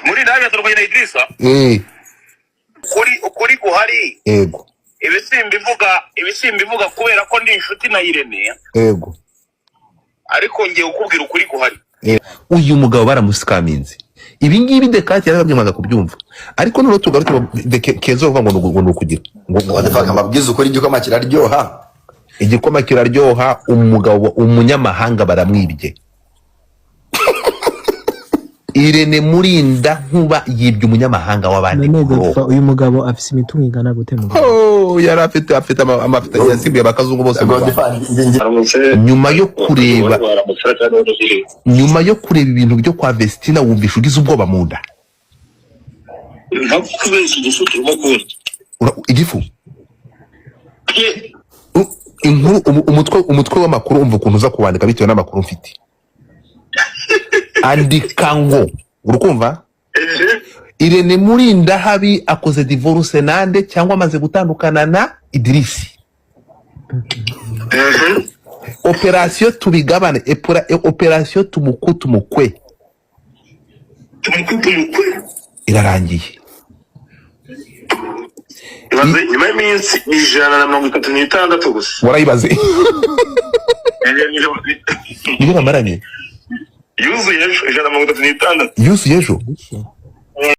muri nawe turwaye na Idrissa ukuri guhari ego ibisimba ivuga kubera ko ndi inshuti na Irene ego ariko ngiye ukubwira ukuri guhari uyu mugabo baramusikaminze ibi ngibi Dekati yarababwimaga kubyumva ariko none tugaruke Kezo uvuga ngo nukugira ngo ndafaka amabwiza ukuri igikoma kiraryoha umugabo umunyamahanga baramwibye Irene Murinda nkuba yibye umunyamahanga w'abandi uyu mugabo afise imitungo ingana gute yari afite amafita yasimbiye abakazungu bose nyuma yo kureba ibintu byo kwa Vestina wumvisha ugize ubwoba mu nda igifu umutwe w'amakuru umva ukuntu uza kuwandika bitewe n'amakuru mfite andika ngo urukumva Irene Murinda habi akoze divorce nande cyangwa amaze gutandukana na Idrisi operation tubigabane operation tumukwe irarangiye ibaze nyuma y'iminsi 136 gusa warayibaze niba bamaranye yuzuye ejo 136 yuzuye ejo